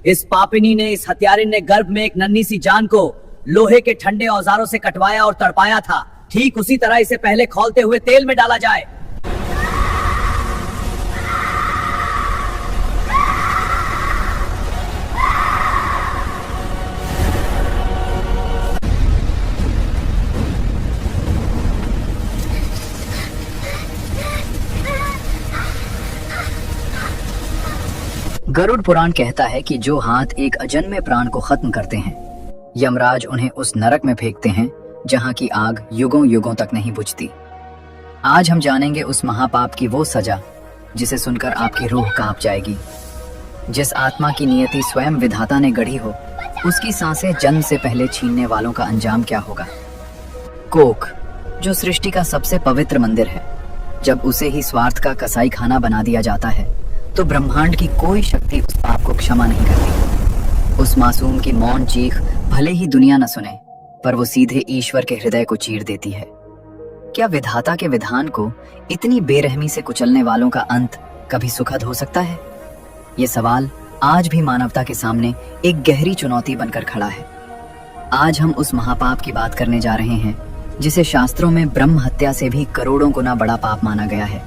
इस पापिनी ने, इस हत्यारिन ने गर्भ में एक नन्ही सी जान को लोहे के ठंडे औजारों से कटवाया और तड़पाया था। ठीक उसी तरह इसे पहले खौलते हुए तेल में डाला जाए। गरुड़ पुराण कहता है कि जो हाथ एक अजन्मे प्राण को खत्म करते हैं, यमराज उन्हें उस नरक में फेंकते हैं जहां की आग युगों युगों तक नहीं बुझती। आज हम जानेंगे उस महापाप की वो सजा जिसे सुनकर आपकी रूह कांप जाएगी। जिस आत्मा की नियति स्वयं विधाता ने गढ़ी हो, उसकी सांसें जन्म से पहले छीनने वालों का अंजाम क्या होगा। कोख, जो सृष्टि का सबसे पवित्र मंदिर है, जब उसे ही स्वार्थ का कसाई खाना बना दिया जाता है तो ब्रह्मांड की कोई शक्ति उस पाप को क्षमा नहीं करती। उस मासूम की मौन चीख भले ही दुनिया न सुने, पर वो सीधे ईश्वर के हृदय को चीर देती है। क्या विधाता के विधान को इतनी बेरहमी से कुचलने वालों का अंत कभी सुखद हो सकता है? ये सवाल आज भी मानवता के सामने एक गहरी चुनौती बनकर खड़ा है। आज हम उस महापाप की बात करने जा रहे हैं जिसे शास्त्रों में ब्रह्म हत्या से भी करोड़ों गुना बड़ा पाप माना गया है,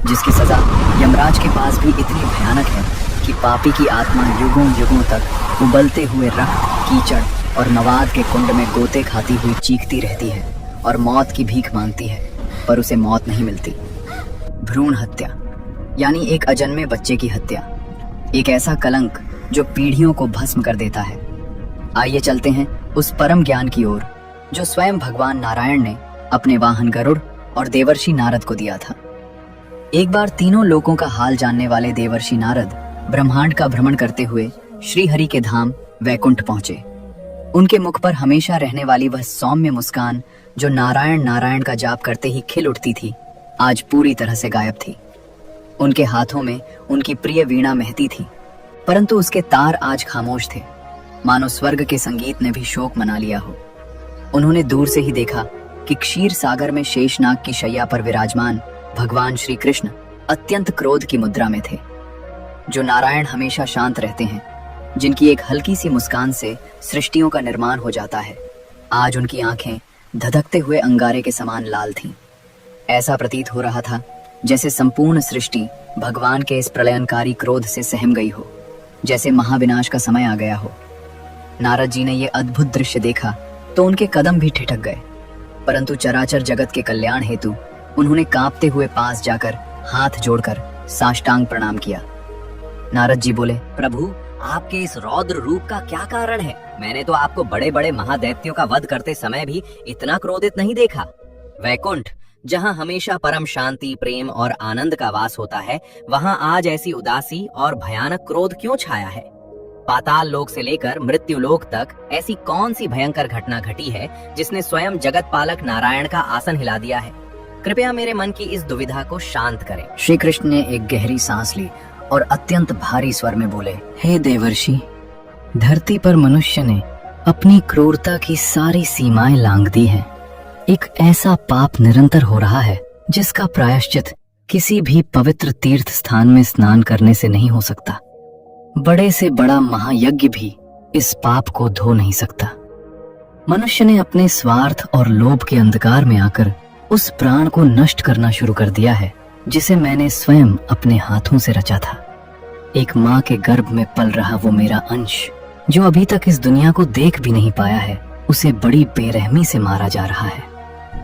जिसकी सजा यमराज के पास भी इतनी भयानक है कि पापी की आत्मा युगों युगों तक उबलते हुए रक्त, कीचड़ और मवाद के कुंड में गोते खाती हुई चीखती रहती है और मौत की भीख मांगती है, पर उसे मौत नहीं मिलती। भ्रूण हत्या यानी एक अजन्मे बच्चे की हत्या, एक ऐसा कलंक जो पीढ़ियों को भस्म कर देता है। आइए चलते हैं उस परम ज्ञान की ओर जो स्वयं भगवान नारायण ने अपने वाहन गरुड़ और देवर्षि नारद को दिया था। एक बार तीनों लोकों का हाल जानने वाले देवर्षि नारद ब्रह्मांड का भ्रमण करते हुए श्री हरि के धाम वैकुंठ पहुंचे। उनके मुख पर हमेशा रहने वाली वह सौम्य मुस्कान जो नारायण नारायण का जाप करते ही खिल उठती थी, आज पूरी तरह से गायब थी। उनके हाथों में उनकी प्रिय वीणा महती थी, परंतु उसके तार आज खामोश थे, मानो स्वर्ग के संगीत ने भी शोक मना लिया हो। उन्होंने दूर से ही देखा कि क्षीर सागर में शेषनाग की शैया पर विराजमान भगवान श्री कृष्ण अत्यंत क्रोध की मुद्रा में थे। जो नारायण हमेशा शांत रहते हैं, जिनकी एक हल्की सी मुस्कान से सृष्टियों का निर्माण हो जाता है, आज उनकी आंखें धधकते हुए अंगारे के समान लाल थीं। ऐसा प्रतीत हो रहा था जैसे संपूर्ण सृष्टि भगवान के इस प्रलयनकारी क्रोध से सहम गई हो, जैसे महाविनाश का समय आ गया हो। नारद जी ने यह अद्भुत दृश्य देखा तो उनके कदम भी ठिठक गए, परंतु चराचर जगत के कल्याण हेतु उन्होंने कांपते हुए पास जाकर हाथ जोड़कर साष्टांग प्रणाम किया। नारद जी बोले, प्रभु, आपके इस रौद्र रूप का क्या कारण है? मैंने तो आपको बड़े बड़े महादैत्यों का वध करते समय भी इतना क्रोधित नहीं देखा। वैकुंठ, जहाँ हमेशा परम शांति, प्रेम और आनंद का वास होता है, वहाँ आज ऐसी उदासी और भयानक क्रोध क्यों छाया है? पाताल लोक से लेकर मृत्यु लोक तक ऐसी कौन सी भयंकर घटना घटी है जिसने स्वयं जगत पालक नारायण का आसन हिला दिया है? कृपया मेरे मन की इस दुविधा को शांत करें। श्री कृष्ण ने एक गहरी सांस ली और अत्यंत भारी स्वर में बोले, हे देवर्षि, धरती पर मनुष्य ने अपनी क्रूरता की सारी सीमाएं लांघ दी हैं। एक ऐसा पाप निरंतर हो रहा है जिसका प्रायश्चित किसी भी पवित्र तीर्थ स्थान में स्नान करने से नहीं हो सकता। बड़े से बड़ा महायज्ञ भी इस पाप को धो नहीं सकता। मनुष्य ने अपने स्वार्थ और लोभ के अंधकार में आकर उस प्राण को नष्ट करना शुरू कर दिया है जिसे मैंने स्वयं अपने हाथों से रचा था। एक माँ के गर्भ में पल रहा वो मेरा अंश, जो अभी तक इस दुनिया को देख भी नहीं पाया है, उसे बड़ी बेरहमी से मारा जा रहा है।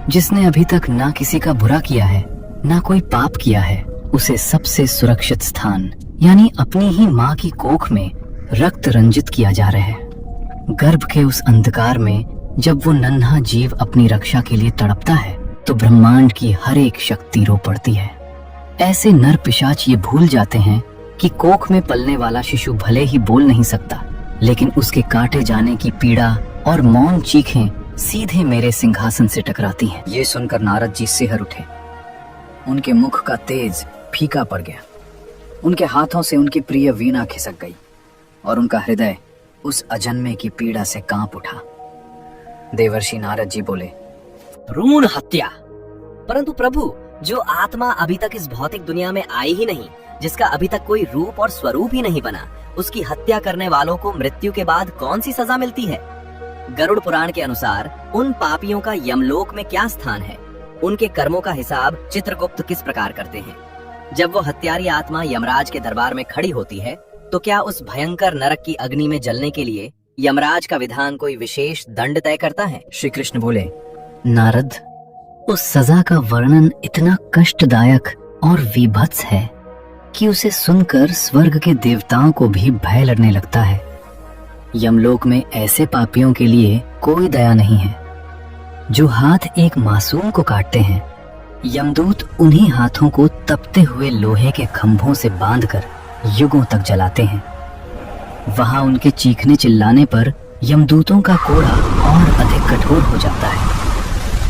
जिसने अभी तक ना किसी का बुरा किया है, ना कोई पाप किया है, उसे सबसे सुरक्षित स्थान यानी अपनी ही माँ की कोख में रक्त रंजित किया जा रहा है। गर्भ के उस अंधकार में जब वो नन्हा जीव अपनी रक्षा के लिए तड़पता है तो ब्रह्मांड की हर एक शक्ति रो पड़ती है। ऐसे नर पिशाच ये भूल जाते हैं कि कोख में पलने वाला शिशु भले ही बोल नहीं सकता, लेकिन उसके काटे जाने की पीड़ा और मौन चीखें सीधे मेरे सिंहासन से टकराती हैं। ये सुनकर नारद जी सिहर उठे। उनके मुख का तेज फीका पड़ गया, उनके हाथों से उनकी प्रिय वीणा खिसक गई और उनका हृदय उस अजन्मे की पीड़ा से कांप उठा। देवर्षि नारद जी बोले, भ्रूण हत्या। परंतु प्रभु, जो आत्मा अभी तक इस भौतिक दुनिया में आई ही नहीं, जिसका अभी तक कोई रूप और स्वरूप ही नहीं बना, उसकी हत्या करने वालों को मृत्यु के बाद कौन सी सजा मिलती है? गरुड़ पुराण के अनुसार उन पापियों का यमलोक में क्या स्थान है? उनके कर्मों का हिसाब चित्रगुप्त किस प्रकार करते हैं? जब वो हत्यारी आत्मा यमराज के दरबार में खड़ी होती है, तो क्या उस भयंकर नरक की अग्नि में जलने के लिए यमराज का विधान कोई विशेष दंड तय करता है? श्री कृष्ण बोले, नारद, उस सजा का वर्णन इतना कष्टदायक और विभत्स है कि उसे सुनकर स्वर्ग के देवताओं को भी भय लगने लगता है। यमलोक में ऐसे पापियों के लिए कोई दया नहीं है। जो हाथ एक मासूम को काटते हैं, यमदूत उन्हीं हाथों को तपते हुए लोहे के खंभों से बांधकर युगों तक जलाते हैं। वहां उनके चीखने चिल्लाने पर यमदूतों का कोड़ा और अधिक कठोर हो जाता है।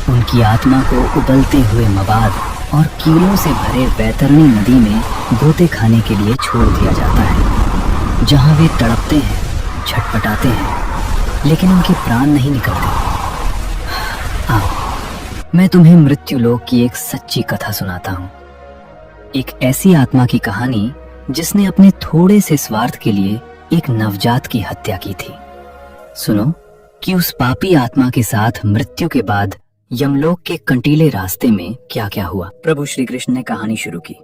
उनकी आत्मा को उबलते हुए मवाद और कीड़ों से भरे वैतरणी नदी में गोते खाने के लिए छोड़ दिया जाता है, जहां वे तड़पते हैं, छटपटाते हैं, लेकिन उनके प्राण नहीं निकलते। आओ, मैं तुम्हें मृत्युलोक की एक सच्ची कथा सुनाता हूँ। एक ऐसी आत्मा की कहानी जिसने अपने थोड़े से स्वार्थ के लिए एक नवजात की हत्या की थी। सुनो कि उस पापी आत्मा के साथ मृत्यु के बाद यमलोक के कंटीले रास्ते में क्या क्या हुआ। प्रभु श्री कृष्ण ने कहानी शुरू की।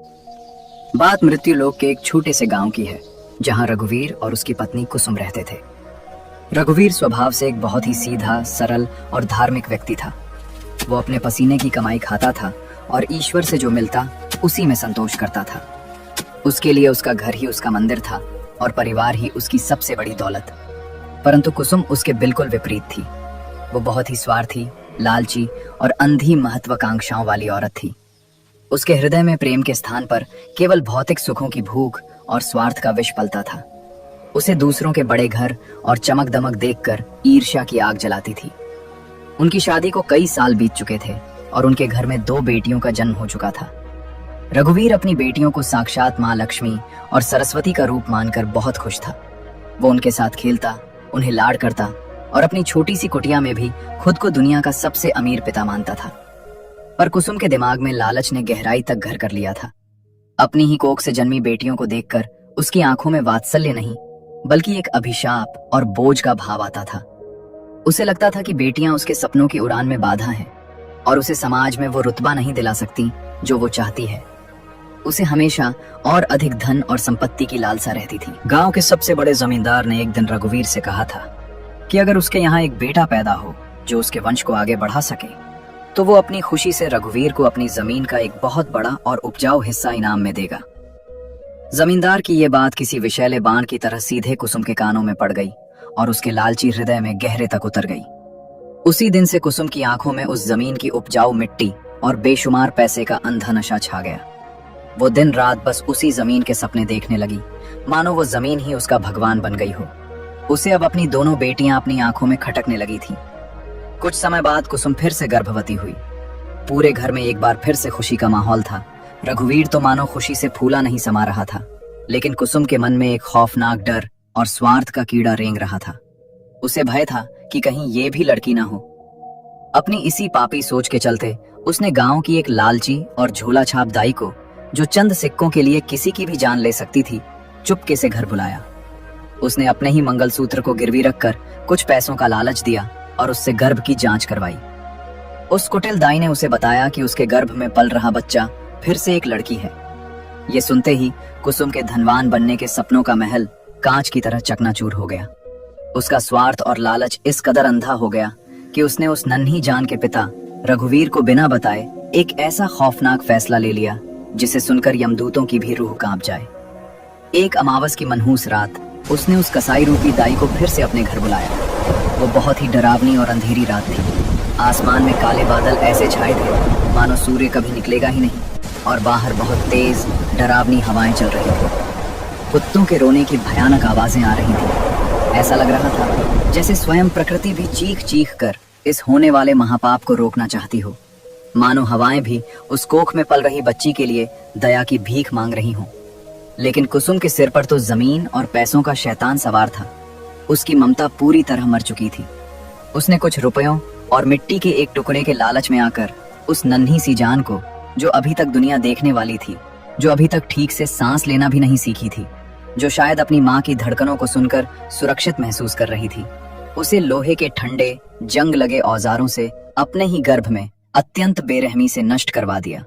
बात मृत्युलोक के एक छोटे से गांव की है, जहां रघुवीर और उसकी पत्नी कुसुम रहते थे। रघुवीर स्वभाव से एक बहुत ही सीधा, सरल और धार्मिक व्यक्ति था। वो अपने पसीने की कमाई खाता था और ईश्वर से जो मिलता उसी में संतोष करता था। उसके लिए उसका घर ही उसका मंदिर था और परिवार ही उसकी सबसे बड़ी दौलत। परंतु कुसुम उसके बिल्कुल विपरीत थी। वो बहुत ही स्वार्थी, लालची और अंधी महत्वाकांक्षाओं वाली औरत थी। उसके हृदय में प्रेम के स्थान पर केवल भौतिक सुखों की भूख और स्वार्थ का विष पलता था। उसे दूसरों के बड़े घर और चमक दमक देखकर ईर्ष्या की आग जलाती थी। उनकी शादी को कई साल बीत चुके थे और उनके घर में 2 बेटियों का जन्म हो चुका था। रघुवीर अपनी बेटियों को साक्षात माँ लक्ष्मी और सरस्वती का रूप मानकर बहुत खुश था। वो उनके साथ खेलता, उन्हें लाड करता और अपनी छोटी सी कुटिया में भी खुद को दुनिया का सबसे अमीर पिता मानता था। पर कुसुम के दिमाग में लालच ने गहराई तक घर कर लिया था। अपनी ही कोख से जन्मी बेटियों को देखकर उसकी आंखों में वात्सल्य नहीं, बल्कि एक अभिशाप और बोझ का भाव आता था। उसे लगता था कि बेटियां उसके सपनों की उड़ान में बाधा हैं और उसे समाज में वो रुतबा नहीं दिला सकती जो वो चाहती है। उसे हमेशा और अधिक धन और संपत्ति की लालसा रहती थी। गांव के सबसे बड़े जमींदार ने एक दिन रघुवीर से कहा था कि अगर उसके यहाँ एक बेटा पैदा हो जो उसके वंश को आगे बढ़ा सके, तो वो अपनी खुशी से रघुवीर को अपनी जमीन का एक बहुत बड़ा और उपजाऊ हिस्सा इनाम में देगा। जमींदार की ये बात किसी विषैले बाण की तरह सीधे कुसुम के कानों में पड़ गई और उसके लालची हृदय में गहरे तक उतर गई। उसी दिन से कुसुम की आंखों में उस जमीन की उपजाऊ मिट्टी और बेशुमार पैसे का अंधा नशा छा गया। वो दिन रात बस उसी जमीन के सपने देखने लगी, मानो वो जमीन ही उसका भगवान बन गई हो। उसे अब अपनी दोनों बेटियां अपनी आंखों में खटकने लगी थीं। कुछ समय बाद कुसुम फिर से गर्भवती हुई। पूरे घर में एक बार फिर से खुशी का माहौल था। रघुवीर तो मानो खुशी से फूला नहीं समा रहा था, लेकिन कुसुम के मन में एक खौफनाक डर और स्वार्थ का कीड़ा रेंग रहा था। उसे भय था कि कहीं ये भी लड़की ना हो। अपनी इसी पापी सोच के चलते उसने गांव की एक लालची और झोला छाप दाई को, जो चंद सिक्कों के लिए किसी की भी जान ले सकती थी, चुपके से घर बुलाया। उसने अपने ही मंगलसूत्र को गिरवी रखकर कुछ पैसों का लालच दिया और उससे गर्भ की जांच करवाई। उस कुटिल दाई ने उसे बताया कि उसके गर्भ में पल रहा बच्चा फिर से एक लड़की है। ये सुनते ही कुसुम के धनवान बनने के सपनों का महल कांच की तरह चकनाचूर हो गया। उसका स्वार्थ और लालच इस कदर अंधा हो गया कि उसने उस नन्ही जान के पिता रघुवीर को बिना बताए एक ऐसा खौफनाक फैसला ले लिया जिसे सुनकर यमदूतों की भी रूह कांप जाए। एक अमावस की मनहूस रात उसने उस कसाई रूपी दाई को फिर से अपने घर बुलाया। वो बहुत ही डरावनी और अंधेरी रात थी। आसमान में काले बादल ऐसे छाए थे मानो सूर्य कभी निकलेगा ही नहीं, और बाहर बहुत तेज डरावनी हवाएं चल रही थी। कुत्तों के रोने की भयानक आवाजें आ रही थी। ऐसा लग रहा था जैसे स्वयं प्रकृति भी चीख चीख कर इस होने वाले महापाप को रोकना चाहती हो। मानो हवाएं भी उस कोख में पल रही बच्ची के लिए दया की भीख मांग रही हों। लेकिन कुसुम के सिर पर तो जमीन और पैसों का शैतान सवार था। उसकी ममता पूरी तरह मर चुकी थी। उसने कुछ रुपयों और मिट्टी के एक टुकड़े के लालच में आकर उस नन्ही सी जान को, जो अभी तक दुनिया देखने वाली थी, जो अभी तक ठीक से सांस लेना भी नहीं सीखी थी, जो शायद अपनी माँ की धड़कनों को सुनकर सुरक्षित महसूस कर रही थी। उसे लोहे के ठंडे जंग लगे औजारों से अपने ही गर्भ में अत्यंत बेरहमी से नष्ट करवा दिया।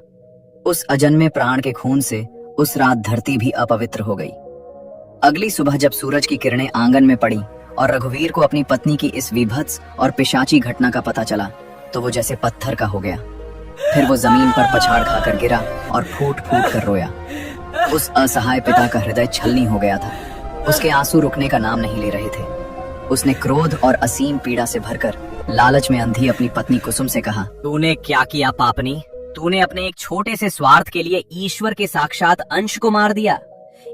उस अजन्मे प्राण के खून से उस रात धरती भी अपवित्र हो गई। अगली सुबह जब सूरज की किरणें आंगन में पड़ी और रघुवीर को अपनी पत्नी की इस विभत्स और पिशाची घटना का पता चला, तो वो जैसे पत्थर का हो गया। फिर वो जमीन पर पछाड़ खाकर गिरा और फूट फूट कर रोया। उस असहाय पिता का हृदय छलनी हो गया था। उसके आंसू रुकने का नाम नहीं ले रहे थे। उसने क्रोध और असीम पीड़ा से भरकर लालच में अंधी अपनी पत्नी कुसुम से कहा, तूने क्या किया पापनी? तूने अपने एक छोटे से स्वार्थ के लिए ईश्वर के साक्षात अंश को मार दिया।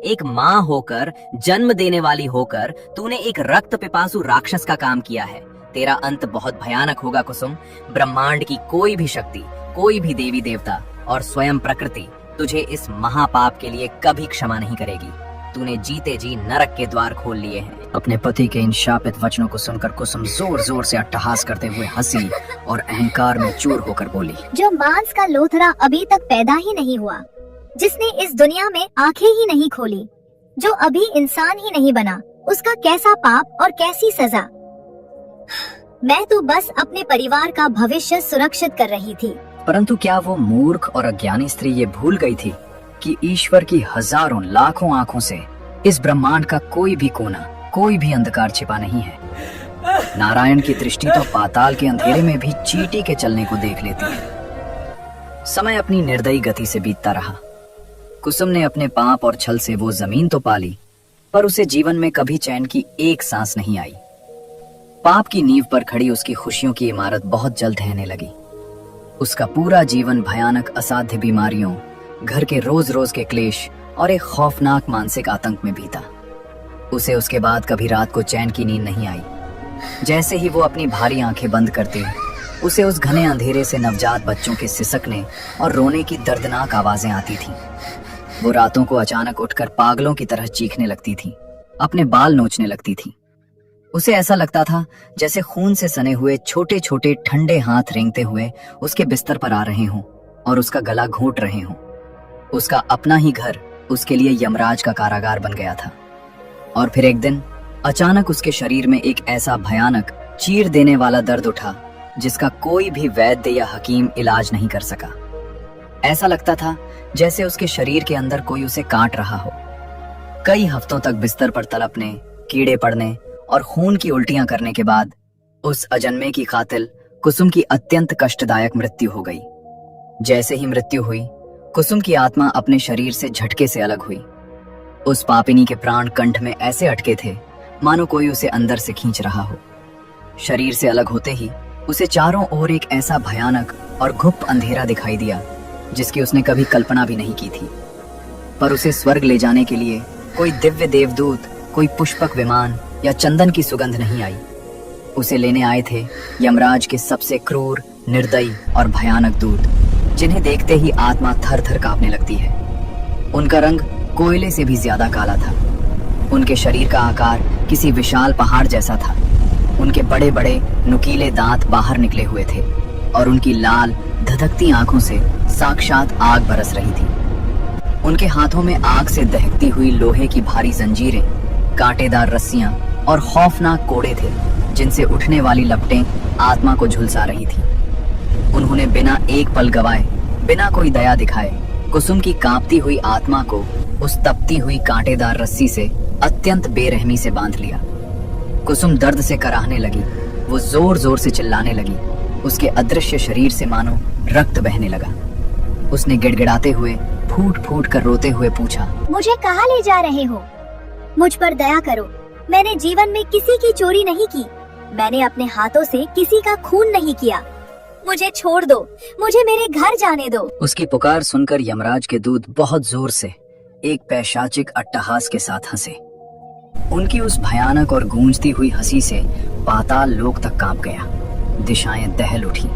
एक माँ होकर, जन्म देने वाली होकर तूने एक रक्त पिपासु राक्षस का काम किया है। तेरा अंत बहुत भयानक होगा कुसुम। ब्रह्मांड की कोई भी शक्ति, कोई भी देवी देवता और स्वयं प्रकृति तुझे इस महापाप के लिए कभी क्षमा नहीं करेगी। तूने जीते जी नरक के द्वार खोल लिए हैं। अपने पति के इन शापित वचनों को सुनकर कुसुम जोर जोर से अट्टहास करते हुए हंसी और अहंकार में चूर होकर बोली, जो मांस का लोथड़ा अभी तक पैदा ही नहीं हुआ, जिसने इस दुनिया में आंखें ही नहीं खोली, जो अभी इंसान ही नहीं बना, उसका कैसा पाप और कैसी सजा। मैं तो बस अपने परिवार का भविष्य सुरक्षित कर रही थी। परंतु क्या वो मूर्ख और अज्ञानी स्त्री ये भूल गई थी कि ईश्वर की हजारों लाखों आंखों से इस ब्रह्मांड का कोई भी कोना, कोई भी अंधकार छिपा नहीं है। नारायण की दृष्टि तो पाताल के अंधेरे में भी चींटी के चलने को देख लेती है। समय अपनी निर्दयी गति से बीतता रहा। कुसुम ने अपने पाप और छल से वो जमीन तो पाली, पर उसे जीवन में कभी चैन की एक सांस नहीं आई। पाप की नींव पर खड़ी उसकी खुशियों की इमारत बहुत जल्द ढहने लगी। उसका पूरा जीवन भयानक असाध्य बीमारियों, घर के रोज रोज के क्लेश और एक खौफनाक मानसिक आतंक में बीता। उसे उसके बाद कभी रात को चैन की नींद नहीं आई। जैसे ही वो अपनी भारी आंखें बंद करती, उसे उस घने अंधेरे से नवजात बच्चों के सिसकने और रोने की दर्दनाक आवाजें आती थीं। वो रातों को अचानक उठकर पागलों की तरह चीखने लगती थी, अपने बाल नोचने लगती थी। उसे ऐसा लगता था जैसे खून से सने हुए छोटे छोटे ठंडे हाथ रेंगते हुए उसके बिस्तर पर आ रहे हों और उसका गला घोंट रहे हों। उसका अपना ही घर उसके लिए यमराज का कारागार बन गया था। और फिर एक दिन अचानक उसके शरीर में एक ऐसा भयानक, चीर देने वाला दर्द उठा जिसका कोई भी वैद्य या हकीम इलाज नहीं कर सका। ऐसा लगता था जैसे उसके शरीर के अंदर कोई उसे काट रहा हो। कई हफ्तों तक बिस्तर पर तड़पने, कीड़े पड़ने और खून की उल्टियां करने के बाद उस अजन्मे की कातिल कुसुम की अत्यंत कष्टदायक मृत्यु हो गई। जैसे ही मृत्यु हुई, कुसुम की आत्मा अपने शरीर से झटके से अलग हुई। उस पापिनी के प्राण कंठ में ऐसे अटके थे मानो कोई उसे अंदर से खींच रहा हो। शरीर से अलग होते ही उसे चारों ओर एक ऐसा भयानक और गुप्त अंधेरा दिखाई दिया जिसकी उसने कभी कल्पना भी नहीं की थी। पर उसे स्वर्ग ले जाने के लिए कोई दिव्य देवदूत, कोई पुष्पक विमान या चंदन की सुगंध नहीं आई। उसे लेने आए थे यमराज के सबसे क्रूर, निर्दयी और भयानक दूत, जिन्हें देखते ही आत्मा थर थर कांपने लगती है। उनका रंग कोयले से भी ज्यादा काला था। उनके शरीर का आकार किसी विशाल पहाड़ जैसा था। उनके बड़े बड़े नुकीले दांत बाहर निकले हुए थे और उनकी लाल धधकती आंखों से साक्षात आग बरस रही थी। उनके हाथों में आग से दहकती हुई लोहे की भारी जंजीरें, कांटेदार रस्सियां और खौफनाक कोड़े थे जिनसे उठने वाली लपटें आत्मा को झुलसा रही थी। उन्होंने बिना एक पल गवाए, बिना कोई दया दिखाए कुसुम की कांपती हुई आत्मा को उस तपती हुई कांटेदार रस्सी से अत्यंत बेरहमी से बांध लिया। कुसुम दर्द से कराहने लगी। वो जोर जोर से चिल्लाने लगी। उसके अदृश्य शरीर से मानो रक्त बहने लगा। उसने गिड़गिड़ाते हुए, फूट फूट कर रोते हुए पूछा, मुझे कहाँ ले जा रहे हो? मुझ पर दया करो। मैंने जीवन में किसी की चोरी नहीं की। मैंने अपने हाथों से किसी का खून नहीं किया। मुझे छोड़ दो, मुझे मेरे घर जाने दो। उसकी पुकार सुनकर यमराज के दूत बहुत जोर से एक पैशाचिक अट्टहास के साथ हंसे। उनकी उस भयानक और गूंजती हुई हंसी से पाताल लोक तक कांप गया। दिशाएं दहल उठी।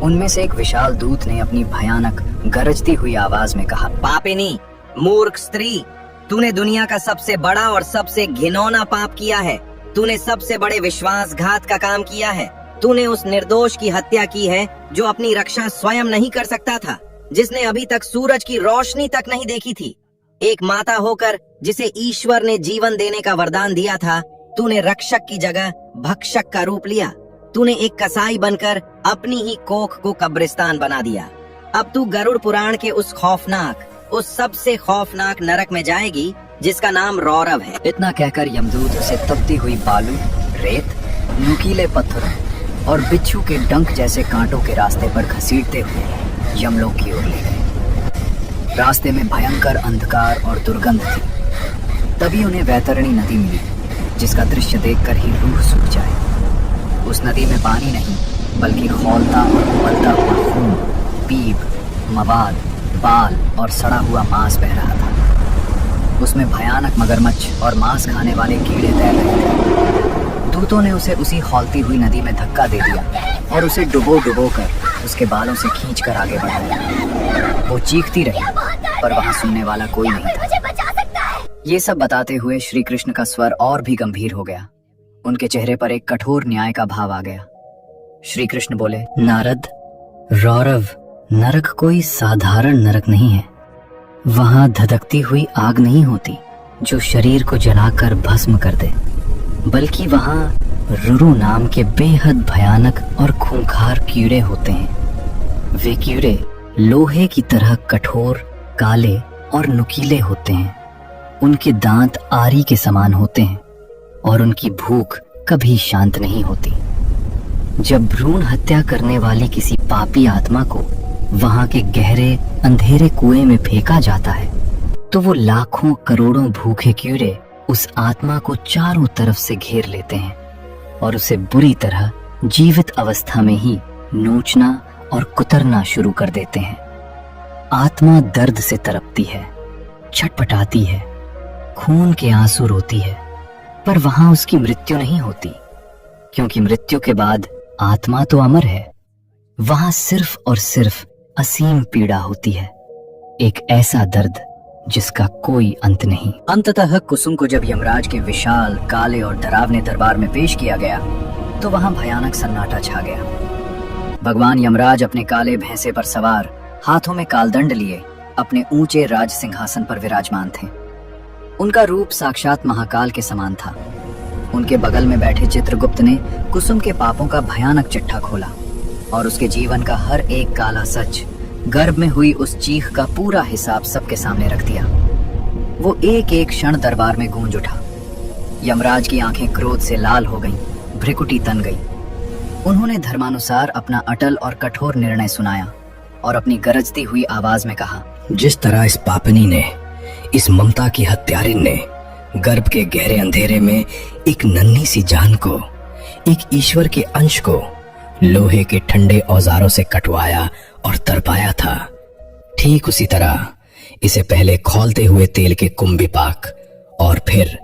उनमें से एक विशाल दूत ने अपनी भयानक गरजती हुई आवाज में कहा, पापिनी, मूर्ख स्त्री, तूने दुनिया का सबसे बड़ा और सबसे घिनौना पाप किया है। तूने सबसे बड़े विश्वासघात का काम किया है। तूने उस निर्दोष की हत्या की है जो अपनी रक्षा स्वयं नहीं कर सकता था। जिसने अभी तक सूरज की रोशनी तक नहीं देखी थी। एक माता होकर जिसे ईश्वर ने जीवन देने का वरदान दिया था, तूने रक्षक की जगह भक्षक का रूप लिया। तूने एक कसाई बनकर अपनी ही कोख को कब्रिस्तान बना दिया। अब तू गरुड़ पुराण के उस सबसे खौफनाक नरक में जाएगी जिसका नाम रौरव है। इतना कहकर यमदूत उसे तपती हुई बालू, रेत, नुकीले पत्थरों और बिच्छू के डंक जैसे कांटों के रास्ते पर घसीटते हुए यमलोक की ओर ले गए। रास्ते में भयंकर अंधकार और दुर्गंध थी। तभी उन्हें वैतरणी नदी मिली, जिसका दृश्य देखकर ही रूह सूख जाए। उस नदी में पानी नहीं, बल्कि खौलता और उबलता हुआ खून, पीप, मवाद, बाल और सड़ा हुआ मांस बह रहा था। उसमें भयानक मगरमच्छ और मांस खाने वाले कीड़े तैर रहे थे। दूतों ने उसे उसी खौलती हुई नदी में धक्का दे दिया और उसे डुबो कर उसके बालों से खींचकर आगे बढ़ाया। वो चीखती रही, पर वहां सुनने वाला कोई नहीं था। ये सब बताते हुए श्री कृष्ण का स्वर और भी गंभीर हो गया। उनके चेहरे पर एक कठोर न्याय का भाव आ गया। श्री कृष्ण बोले, नारद, रौरव नरक कोई साधारण नरक नहीं है। वहां धधकती हुई आग नहीं होती जो शरीर को जलाकर भस्म कर दे, बल्कि वहां रुरु नाम के बेहद भयानक और खूंखार कीड़े होते हैं। वे कीड़े लोहे की तरह कठोर, काले और नुकीले होते हैं। उनके दांत आरी के समान होते हैं और उनकी भूख कभी शांत नहीं होती। जब भ्रूण हत्या करने वाली किसी पापी आत्मा को वहां के गहरे अंधेरे कुएं में फेंका जाता है, तो वो लाखों करोड़ों भूखे कीड़े उस आत्मा को चारों तरफ से घेर लेते हैं और उसे बुरी तरह जीवित अवस्था में ही नोचना और कुतरना शुरू कर देते हैं। आत्मा दर्द से तड़पती है, छटपटाती है, खून के आंसू रोती है, पर वहां उसकी मृत्यु नहीं होती, क्योंकि मृत्यु के बाद आत्मा तो अमर है। वहां सिर्फ और सिर्फ असीम पीड़ा होती है, एक ऐसा दर्द जिसका कोई अंत नहीं। अंततः कुसुम को जब यमराज के विशाल, काले और डरावने दरबार में पेश किया गया, तो वहां भयानक सन्नाटा छा गया। भगवान यमराज अपने काले भैंसे पर सवार, हाथों में कालदंड लिए, अपने ऊंचे राज सिंहासन पर विराजमान थे। उनका रूप साक्षात महाकाल के समान था। उनके बगल में बैठे चित्रगुप्त ने कुसुम के पापों का भयानक चिट्ठा खोला और उसके जीवन का हर एक काला सच, गर्भ में हुई उस चीख का पूरा हिसाब सबके सामने रख दिया। वो एक एक क्षण दरबार में गूंज उठा। यमराज की आंखें क्रोध से लाल हो गईं, भ्रिकुटी तन गई। उन्होंने धर्मानुसार अपना अटल और कठोर निर्णय सुनाया और अपनी गरजती हुई आवाज में कहा, जिस तरह इस पापनी ने, इस ममता की हत्यारिन ने गर्भ के गहरे अंधेरे में एक नन्ही सी जान को, एक ईश्वर के अंश को लोहे के ठंडे औजारों से कटवाया और तरपाया था, ठीक उसी तरह इसे पहले खौलते हुए तेल के कुंभी पाक और फिर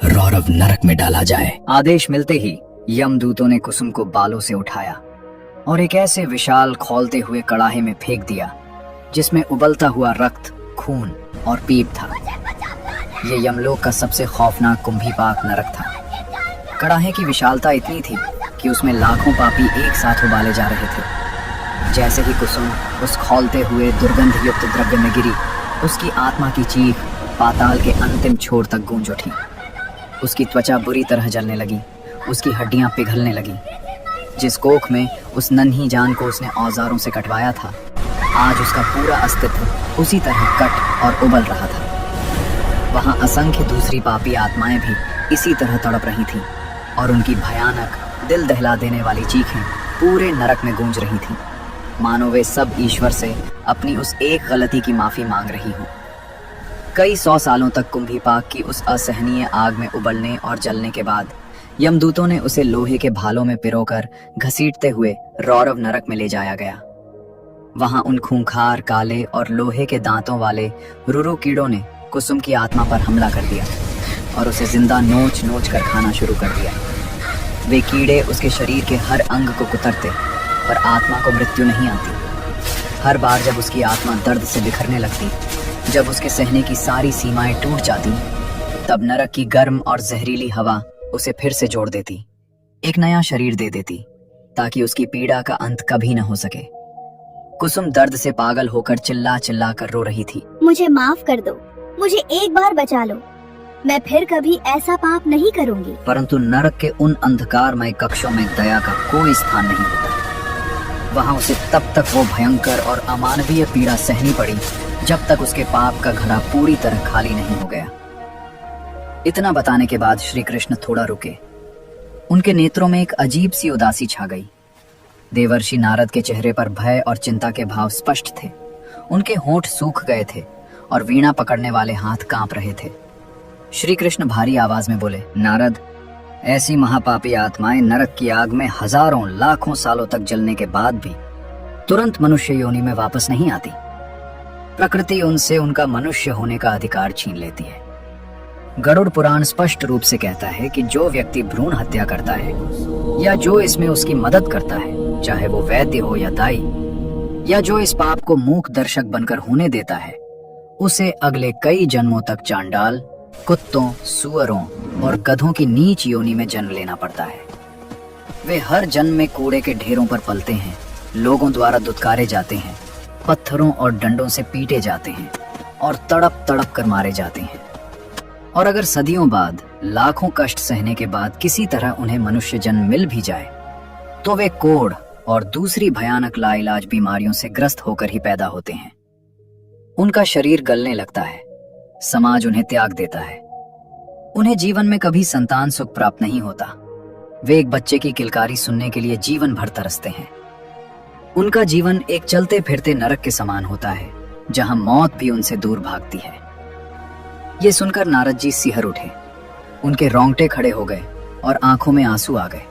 रौरव नरक में डाला जाए। आदेश मिलते ही यमदूतों ने कुसुम को बालों से उठाया और एक ऐसे विशाल खौलते हुए कड़ाहे में फेंक दिया जिसमें उबलता हुआ रक्त, खून और पीप था। ये यमलोक का सबसे खौफनाक कुंभीपाक नरक था। कड़ाहे की विशालता इतनी थी कि उसमें लाखों पापी एक साथ उबाले जा रहे थे। जैसे ही कुसुम उस खौलते हुए दुर्गंध युक्त द्रव्य में गिरी, उसकी आत्मा की चीख पाताल के अंतिम छोर तक गूंज उठी। उसकी त्वचा बुरी तरह जलने लगी, उसकी हड्डियां पिघलने लगी। जिस कोख में उस नन्ही जान को उसने औजारों से कटवाया था, आज उसका पूरा अस्तित्व उसी तरह कट और उबल रहा था। वहां असंख्य दूसरी पापी आत्माएं भी इसी तरह तड़प रही थीं और उनकी भयानक, दिल दहला देने वाली चीखें पूरे नरक में गूंज रही थीं, मानो वे सब ईश्वर से अपनी उस एक गलती की माफी मांग रही हो। कई 100 सालों तक कुंभीपाक की उस असहनीय आग में उबलने और जलने के बाद यमदूतों ने उसे लोहे के भालों में पिरोकर घसीटते हुए रौरव नरक में ले जाया गया। वहां उन खूंखार, काले और लोहे के दांतों वाले रुरु कीड़ों ने कुसुम की आत्मा पर हमला कर दिया और उसे जिंदा नोच नोच कर खाना शुरू कर दिया। वे कीड़े उसके शरीर के हर अंग को कुतरते, पर आत्मा को मृत्यु नहीं आती। हर बार जब उसकी आत्मा दर्द से बिखरने लगती, जब उसके सहने की सारी सीमाएं टूट जाती, तब नरक की गर्म और जहरीली हवा उसे फिर से जोड़ देती, एक नया शरीर दे देती, ताकि उसकी पीड़ा का अंत कभी न हो सके। कुसुम दर्द से पागल होकर चिल्ला चिल्ला कर रो रही थी। मुझे माफ कर दो, मुझे एक बार बचा लो, मैं फिर कभी ऐसा पाप नहीं करूंगी। परंतु नरक के उन अंधकारमय कक्षों में दया का कोई स्थान नहीं होता। वहां उसे तब तक वो भयंकर और अमानवीय पीड़ा सहनी पड़ी जब तक उसके पाप का घड़ा पूरी तरह खाली नहीं हो गया। इतना बताने के बाद श्री कृष्ण थोड़ा रुके। उनके नेत्रों में एक अजीब सी उदासी छा गई। देवर्षि नारद के चेहरे पर भय और चिंता के भाव स्पष्ट थे। उनके होंठ सूख गए थे और वीणा पकड़ने वाले हाथ कांप रहे थे। श्री कृष्ण भारी आवाज में बोले, नारद, ऐसी महापापी आत्माएं नरक की आग में हजारों लाखों सालों तक जलने के बाद भी तुरंत मनुष्य योनि में वापस नहीं आती। प्रकृति उनसे उनका मनुष्य होने का अधिकार छीन लेती है। गरुड़ पुराण स्पष्ट रूप से कहता है कि जो व्यक्ति भ्रूण हत्या करता है या जो इसमें उसकी मदद करता है, चाहे वो वैद्य हो या दाई, या जो इस पाप को मूक दर्शक बनकर होने देता है, उसे अगले कई जन्मों तक चांडाल, कुत्तों, सुअरों और गधों की नीच योनि में जन्म लेना पड़ता है। वे हर जन्म में कूड़े के ढेरों पर पलते हैं, लोगों द्वारा दुत्कारे जाते हैं, पत्थरों और डंडों से पीटे जाते हैं और तड़प तड़प कर मारे जाते हैं। और अगर सदियों बाद, लाखों कष्ट सहने के बाद किसी तरह उन्हें मनुष्य जन्म मिल भी जाए, तो वे कोढ़ और दूसरी भयानक लाइलाज बीमारियों से ग्रस्त होकर ही पैदा होते हैं। उनका शरीर गलने लगता है, समाज उन्हें त्याग देता है। उन्हें जीवन में कभी संतान सुख प्राप्त नहीं होता। वे एक बच्चे की किलकारी सुनने के लिए जीवन भर तरसते हैं। उनका जीवन एक चलते फिरते नरक के समान होता है, जहां मौत भी उनसे दूर भागती है। ये सुनकर नारद जी सिहर उठे। उनके रोंगटे खड़े हो गए और आंखों में आंसू आ गए।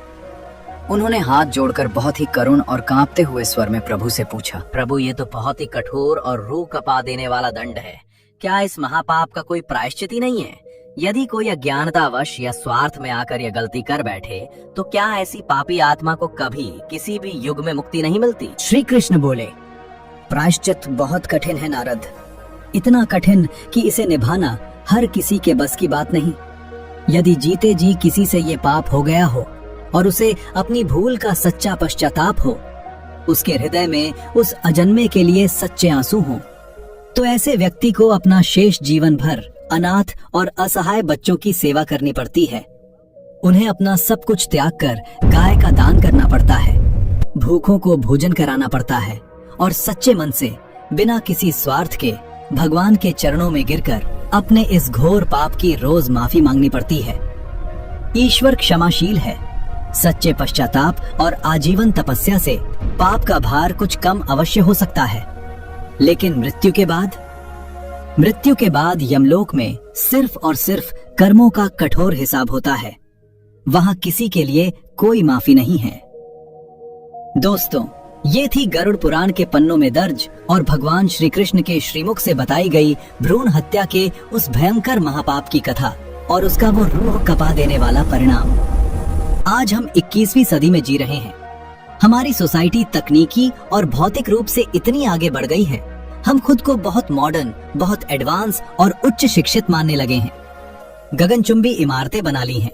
उन्होंने हाथ जोड़कर बहुत ही करुण और कांपते हुए स्वर में प्रभु से पूछा, प्रभु, ये तो बहुत ही कठोर और रूह कपा देने वाला दंड है। क्या इस महापाप का कोई प्रायश्चित ही नहीं है? यदि कोई अज्ञानतावश या स्वार्थ में आकर यह गलती कर बैठे, तो क्या ऐसी पापी आत्मा को कभी किसी भी युग में मुक्ति नहीं मिलती? श्री कृष्ण बोले, प्रायश्चित बहुत कठिन है नारद, इतना कठिन कि इसे निभाना हर किसी के बस की बात नहीं। यदि जीते जी किसी से ये पाप हो गया हो और उसे अपनी भूल का सच्चा पश्चाताप हो, उसके हृदय में उस अजन्मे के लिए सच्चे आंसू हों, तो ऐसे व्यक्ति को अपना शेष जीवन भर अनाथ और असहाय बच्चों की सेवा करनी पड़ती है। उन्हें अपना सब कुछ त्याग कर गाय का दान करना पड़ता है, भूखों को भोजन कराना पड़ता है और सच्चे मन से बिना किसी स्वार्थ के भगवान के चरणों में गिरकर अपने इस घोर पाप की रोज माफी मांगनी पड़ती है। ईश्वर क्षमाशील है। सच्चे पश्चाताप और आजीवन तपस्या से पाप का भार कुछ कम अवश्य हो सकता है, लेकिन मृत्यु के बाद यमलोक में सिर्फ और सिर्फ कर्मों का कठोर हिसाब होता है। वहां किसी के लिए कोई माफी नहीं है। दोस्तों, ये थी गरुड़ पुराण के पन्नों में दर्ज और भगवान श्री कृष्ण के श्रीमुख से बताई गई भ्रूण हत्या के उस भयंकर महापाप की कथा और उसका वो रूह कपा देने वाला परिणाम। आज हम 21वीं सदी में जी रहे हैं। हमारी सोसाइटी तकनीकी और भौतिक रूप से इतनी आगे बढ़ गई है, हम खुद को बहुत मॉडर्न, बहुत एडवांस और उच्च शिक्षित मानने लगे हैं। गगनचुंबी इमारतें बना ली हैं,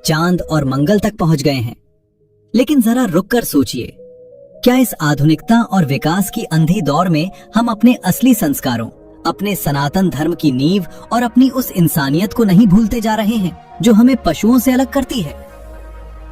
चांद और मंगल तक पहुंच गए हैं। लेकिन जरा रुक कर सोचिए, क्या इस आधुनिकता और विकास की अंधी दौर में हम अपने असली संस्कारों, अपने सनातन धर्म की नींव और अपनी उस इंसानियत को नहीं भूलते जा रहे हैं जो हमें पशुओं से अलग करती है?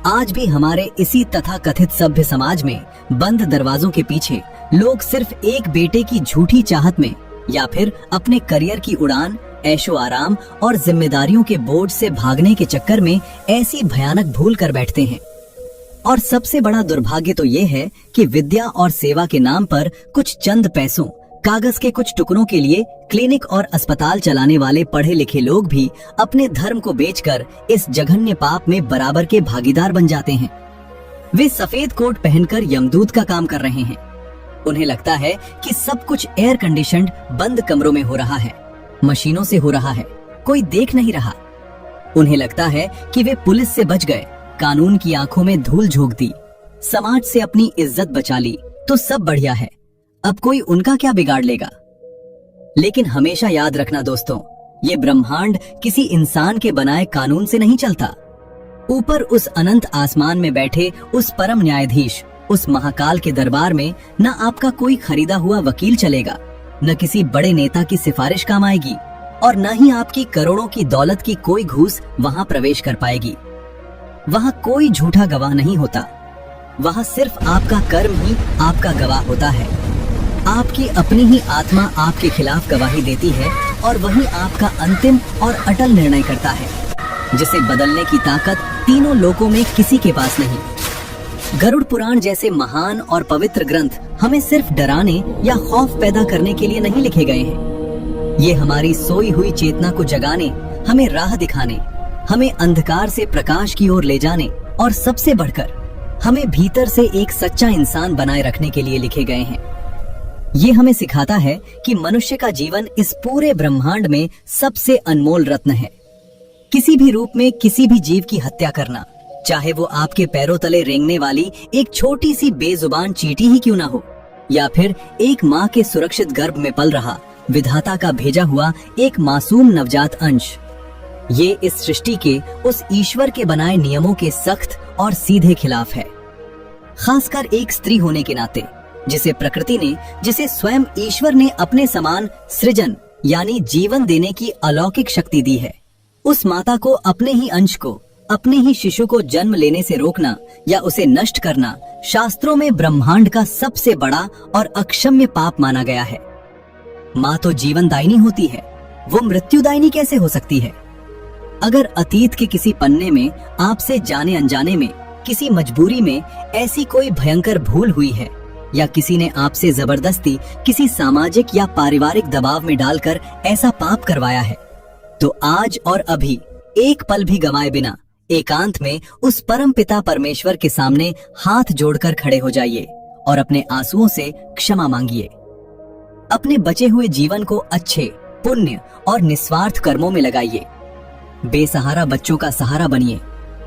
आज भी हमारे इसी तथाकथित सभ्य समाज में बंद दरवाजों के पीछे लोग सिर्फ एक बेटे की झूठी चाहत में या फिर अपने करियर की उड़ान, ऐशो आराम और जिम्मेदारियों के बोझ से भागने के चक्कर में ऐसी भयानक भूल कर बैठते हैं। और सबसे बड़ा दुर्भाग्य तो ये है कि विद्या और सेवा के नाम पर कुछ चंद पैसों, कागज के कुछ टुकड़ों के लिए क्लिनिक और अस्पताल चलाने वाले पढ़े लिखे लोग भी अपने धर्म को बेचकर इस जघन्य पाप में बराबर के भागीदार बन जाते हैं। वे सफेद कोट पहनकर यमदूत का काम कर रहे हैं। उन्हें लगता है कि सब कुछ एयर कंडीशन्ड बंद कमरों में हो रहा है, मशीनों से हो रहा है, कोई देख नहीं रहा। उन्हें लगता है कि वे पुलिस से बच गए, कानून की आंखों में धूल झोंक दी, समाज से अपनी इज्जत बचा ली तो सब बढ़िया है, अब कोई उनका क्या बिगाड़ लेगा। लेकिन हमेशा याद रखना दोस्तों, ये ब्रह्मांड किसी इंसान के बनाए कानून से नहीं चलता। ऊपर उस अनंत आसमान में बैठे उस परम न्यायाधीश उस महाकाल के दरबार में न आपका कोई खरीदा हुआ वकील चलेगा, न किसी बड़े नेता की सिफारिश काम आएगी और न ही आपकी करोड़ों की दौलत की कोई घूस वहां प्रवेश कर पाएगी। वहां कोई झूठा गवाह नहीं होता, वहां सिर्फ आपका कर्म ही आपका गवाह होता है। आपकी अपनी ही आत्मा आपके खिलाफ गवाही देती है और वही आपका अंतिम और अटल निर्णय करता है, जिसे बदलने की ताकत तीनों लोकों में किसी के पास नहीं। गरुड़ पुराण जैसे महान और पवित्र ग्रंथ हमें सिर्फ डराने या खौफ पैदा करने के लिए नहीं लिखे गए हैं। ये हमारी सोई हुई चेतना को जगाने, हमें राह दिखाने, हमें अंधकार से प्रकाश की ओर ले जाने और सबसे बढ़कर हमें भीतर से एक सच्चा इंसान बनाए रखने के लिए लिखे गए हैं। ये हमें सिखाता है कि मनुष्य का जीवन इस पूरे ब्रह्मांड में सबसे अनमोल रत्न है। किसी भी रूप में किसी भी जीव की हत्या करना, चाहे वो आपके पैरों तले रेंगने वाली एक छोटी सी बेजुबान चींटी ही क्यों ना हो, या फिर एक माँ के सुरक्षित गर्भ में पल रहा विधाता का भेजा हुआ एक मासूम नवजात अंश, ये इस सृष्टि के उस ईश्वर के बनाए नियमों के सख्त और सीधे खिलाफ है। खासकर एक स्त्री होने के नाते, जिसे प्रकृति ने, जिसे स्वयं ईश्वर ने अपने समान सृजन यानी जीवन देने की अलौकिक शक्ति दी है, उस माता को अपने ही अंश को, अपने ही शिशु को जन्म लेने से रोकना या उसे नष्ट करना शास्त्रों में ब्रह्मांड का सबसे बड़ा और अक्षम्य पाप माना गया है। माँ तो जीवनदायिनी होती है, वो मृत्युदायिनी कैसे हो सकती है? अगर अतीत के किसी पन्ने में आपसे जाने अनजाने में, किसी मजबूरी में ऐसी कोई भयंकर भूल हुई है या किसी ने आपसे जबरदस्ती किसी सामाजिक या पारिवारिक दबाव में डालकर ऐसा पाप करवाया है, तो आज और अभी एक पल भी गंवाए बिना एकांत में उस परम पिता परमेश्वर के सामने हाथ जोड़कर खड़े हो जाइए और अपने आंसुओं से क्षमा मांगिए। अपने बचे हुए जीवन को अच्छे, पुण्य और निस्वार्थ कर्मों में लगाइए। बेसहारा बच्चों का सहारा बनिए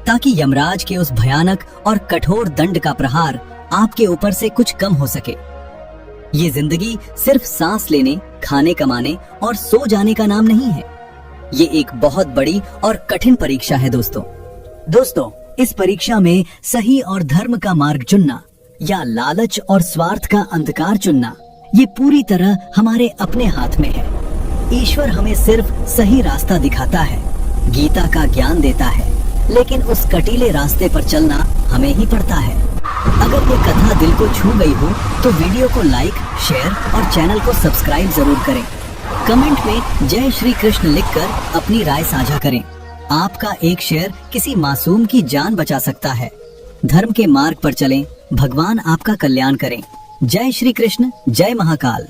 ताकि यमराज के उस भयानक और कठोर दंड का प्रहार आपके ऊपर से कुछ कम हो सके। ये जिंदगी सिर्फ सांस लेने, खाने कमाने और सो जाने का नाम नहीं है। ये एक बहुत बड़ी और कठिन परीक्षा है दोस्तों, इस परीक्षा में सही और धर्म का मार्ग चुनना या लालच और स्वार्थ का अंधकार चुनना, ये पूरी तरह हमारे अपने हाथ में है। ईश्वर हमें सिर्फ सही रास्ता दिखाता है, गीता का ज्ञान देता है, लेकिन उस कटीले रास्ते पर चलना हमें ही पड़ता है। अगर ये कथा दिल को छू गई हो तो वीडियो को लाइक, शेयर और चैनल को सब्सक्राइब जरूर करें। कमेंट में जय श्री कृष्ण लिखकर अपनी राय साझा करें। आपका एक शेयर किसी मासूम की जान बचा सकता है। धर्म के मार्ग पर चलें, भगवान आपका कल्याण करें। जय श्री कृष्ण, जय महाकाल।